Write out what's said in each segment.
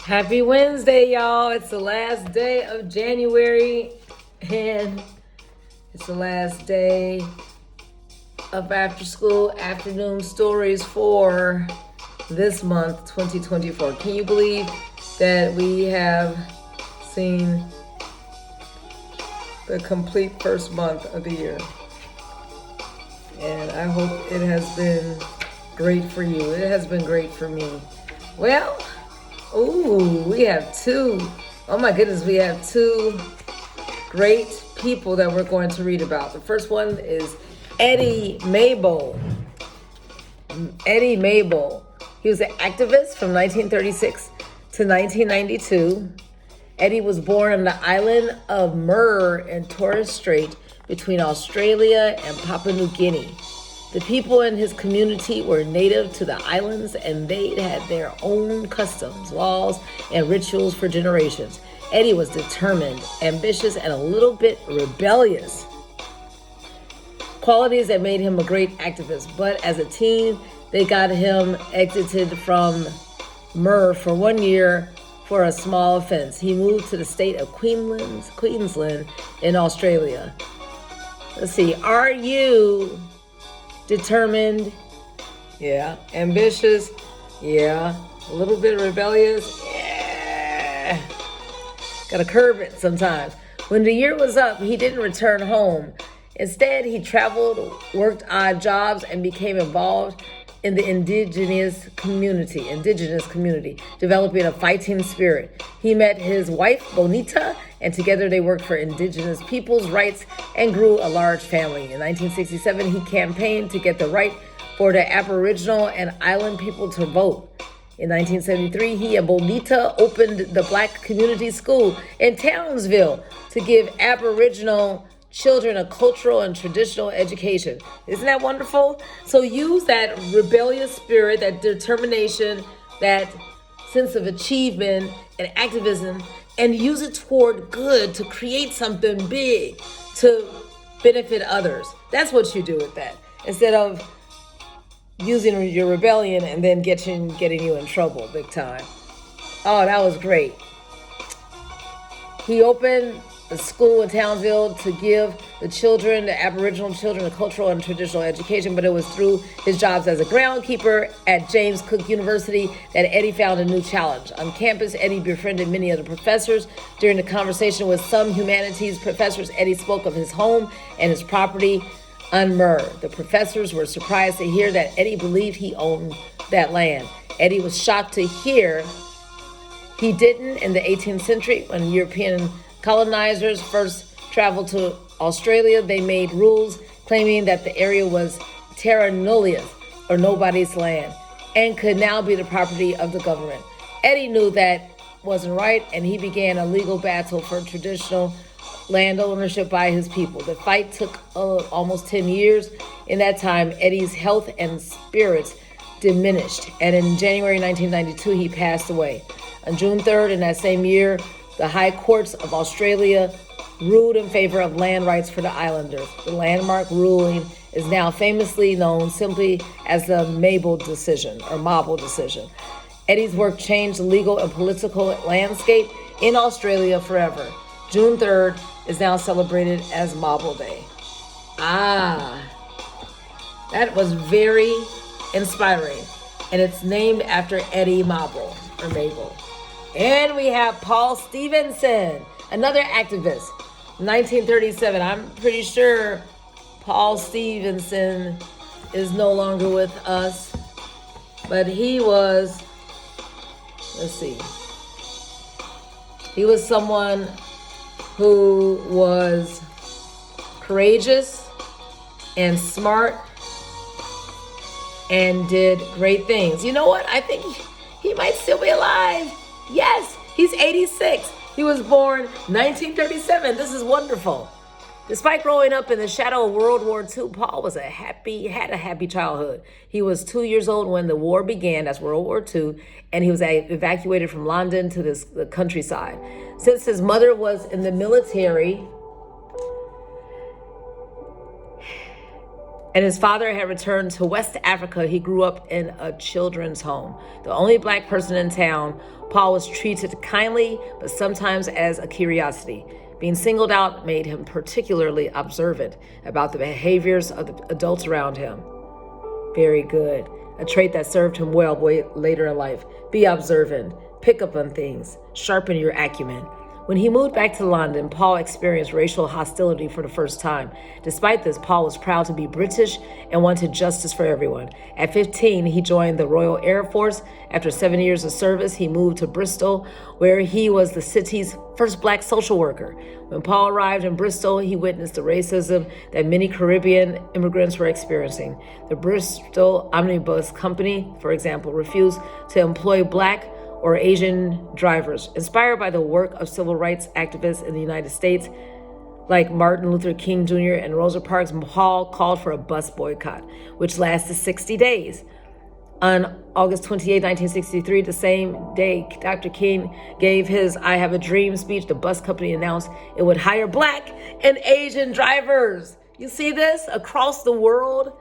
Happy Wednesday, y'all. It's the last day of January and it's the last day of after school afternoon stories for this month, 2024. Can you believe that we have seen the complete first month of the year? And I hope it has been great for you. It has been great for me. Well, we have two. Oh my goodness, we have two great people that we're going to read about. The first one is Eddie Mabel. Eddie Mabel. He was an activist from 1936 to 1992. Eddie was born on the island of Muir in Torres Strait between Australia and Papua New Guinea. The people in his community were native to the islands and they had their own customs, laws, and rituals for generations. Eddie was determined, ambitious, and a little bit rebellious, qualities that made him a great activist. But as a teen, they got him exited from Muir for 1 year for a small offense. He moved to the state of Queensland in Australia. Let's see, are you determined? Yeah. Ambitious? Yeah. A little bit rebellious? Yeah. Gotta curb it sometimes. When the year was up, he didn't return home. Instead, he traveled, worked odd jobs, and became involved in the indigenous community, developing a fighting spirit. He met his wife, Bonita, and together they worked for indigenous people's rights and grew a large family. In 1967, he campaigned to get the right for the Aboriginal and island people to vote. In 1973, he and Bonita opened the Black Community School in Townsville to give Aboriginal children a cultural and traditional education. Isn't that wonderful? So use that rebellious spirit, that determination, that sense of achievement and activism, and use it toward good to create something big to benefit others. That's what you do with that. Instead of using your rebellion and then getting you in trouble big time. Oh, that was great. He opened a school in Townsville to give the Aboriginal children, a cultural and traditional education, but it was through his jobs as a groundkeeper at James Cook University that Eddie found a new challenge. On campus, Eddie befriended many of the professors. During the conversation with some humanities professors, Eddie spoke of his home and his property on Muir. The professors were surprised to hear that Eddie believed he owned that land. Eddie was shocked to hear he didn't in the 18th century when European colonizers first traveled to Australia. They made rules claiming that the area was terra nullius, or nobody's land, and could now be the property of the government. Eddie knew that wasn't right, and he began a legal battle for traditional land ownership by his people. The fight took almost 10 years. In that time, Eddie's health and spirits diminished, and in January 1992, he passed away. On June 3rd in that same year, the High Courts of Australia ruled in favor of land rights for the islanders. The landmark ruling is now famously known simply as the Mabel decision or Mabel decision. Eddie's work changed the legal and political landscape in Australia forever. June 3rd is now celebrated as Mabel Day. That was very inspiring. And it's named after Eddie Mabel or Mabel. And we have Paul Stevenson, another activist, 1937. I'm pretty sure Paul Stevenson is no longer with us, but he was someone who was courageous and smart and did great things. You know what? I think he might still be alive. Yes, he's 86. He was born 1937. This is wonderful. Despite growing up in the shadow of World War II, Paul had a happy childhood. He was 2 years old when the war began, that's World War II, and he was evacuated from London to the countryside. Since his mother was in the military, and his father had returned to West Africa. He grew up in a children's home. The only black person in town, Paul was treated kindly, but sometimes as a curiosity. Being singled out made him particularly observant about the behaviors of the adults around him. Very good. A trait that served him well later in life. Be observant. Pick up on things. Sharpen your acumen. When he moved back to London, Paul experienced racial hostility for the first time. Despite this, Paul was proud to be British and wanted justice for everyone. At 15, he joined the Royal Air Force. After 7 years of service, he moved to Bristol, where he was the city's first black social worker. When Paul arrived in Bristol, he witnessed the racism that many Caribbean immigrants were experiencing. The Bristol Omnibus Company, for example, refused to employ black or Asian drivers. Inspired by the work of civil rights activists in the United States, like Martin Luther King Jr. and Rosa Parks, Paul called for a bus boycott, which lasted 60 days. On August 28, 1963, the same day Dr. King gave his I Have a Dream speech, the bus company announced it would hire black and Asian drivers. You see this? Across the world,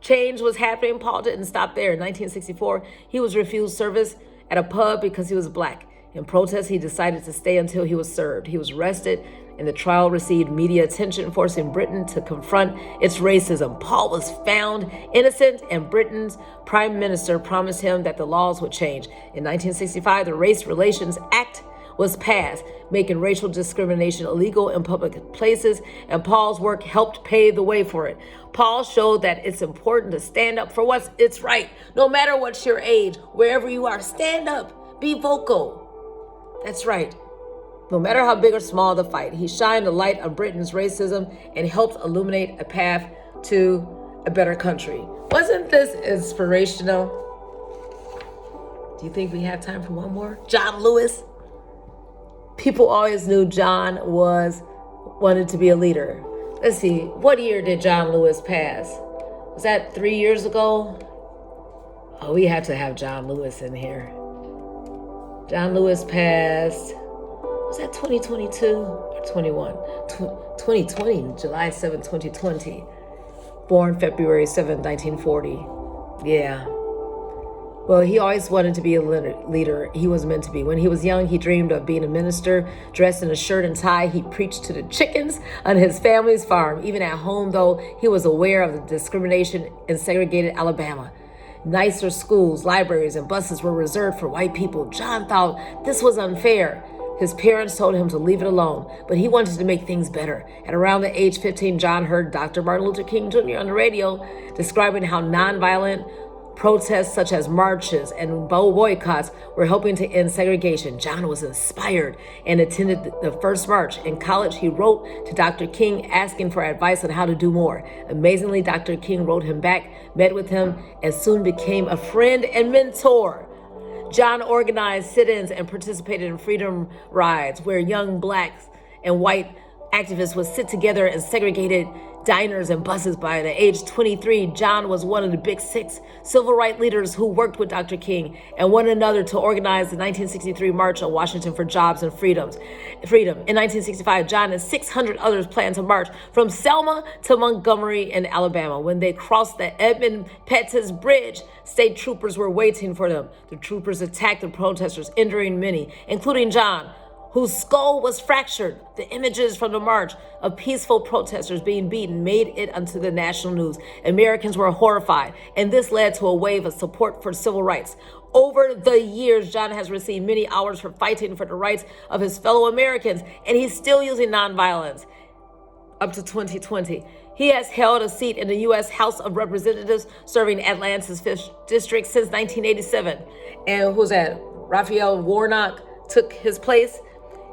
change was happening. Paul didn't stop there. In 1964, he was refused service at a pub because he was black. In protest, he decided to stay until he was served. He was arrested, and the trial received media attention, forcing Britain to confront its racism. Paul was found innocent, and Britain's prime minister promised him that the laws would change. In 1965, the Race Relations Act was passed, making racial discrimination illegal in public places, and Paul's work helped pave the way for it. Paul showed that it's important to stand up for it's right, no matter what's your age, wherever you are. Stand up, be vocal. That's right. No matter how big or small the fight, he shined a light on Britain's racism and helped illuminate a path to a better country. Wasn't this inspirational? Do you think we have time for one more? John Lewis. People always knew John wanted to be a leader. Let's see, what year did John Lewis pass? Was that 3 years ago? Oh, we have to have John Lewis in here. John Lewis passed, was that 2022 or 21? 2020, July 7, 2020. Born February 7, 1940. Yeah. Well, he always wanted to be a leader. He was meant to be. When he was young, he dreamed of being a minister. Dressed in a shirt and tie, he preached to the chickens on his family's farm. Even at home, though, he was aware of the discrimination in segregated Alabama. Nicer schools, libraries, and buses were reserved for white people. John thought this was unfair. His parents told him to leave it alone, but he wanted to make things better. At around the age 15, John heard Dr. Martin Luther King Jr. on the radio describing how nonviolent protests such as marches and boycotts were helping to end segregation. John was inspired and attended the first march. In college, he wrote to Dr. King asking for advice on how to do more. Amazingly, Dr. King wrote him back, met with him, and soon became a friend and mentor. John organized sit-ins and participated in freedom rides where young blacks and white activists would sit together in segregated diners and buses. By the age 23, John was one of the big six civil rights leaders who worked with Dr. King and one another to organize the 1963 March on Washington for Jobs and Freedom. In 1965, John and 600 others planned to march from Selma to Montgomery in Alabama. When they crossed the Edmund Pettus Bridge, state troopers were waiting for them. The troopers attacked the protesters, injuring many, including John, whose skull was fractured. The images from the march of peaceful protesters being beaten made it onto the national news. Americans were horrified, and this led to a wave of support for civil rights. Over the years, John has received many hours for fighting for the rights of his fellow Americans, and he's still using nonviolence. Up to 2020, he has held a seat in the U.S. House of Representatives, serving Atlanta's 5th District since 1987. And who's that? Raphael Warnock took his place.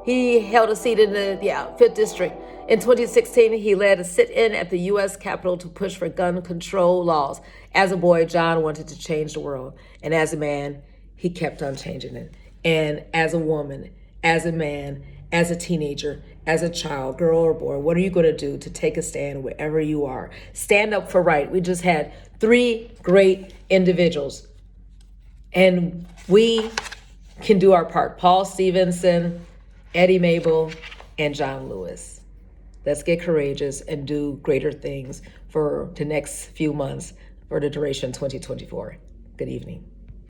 He held a seat in the 5th District. In 2016, he led a sit-in at the U.S. Capitol to push for gun control laws. As a boy, John wanted to change the world. And as a man, he kept on changing it. And as a woman, as a man, as a teenager, as a child, girl or boy, what are you going to do to take a stand wherever you are? Stand up for right. We just had 3 great individuals. And we can do our part. Paul Stevenson, Eddie Mabel, and John Lewis. let's get courageous and do greater things for the next few months for the duration 2024. Good evening.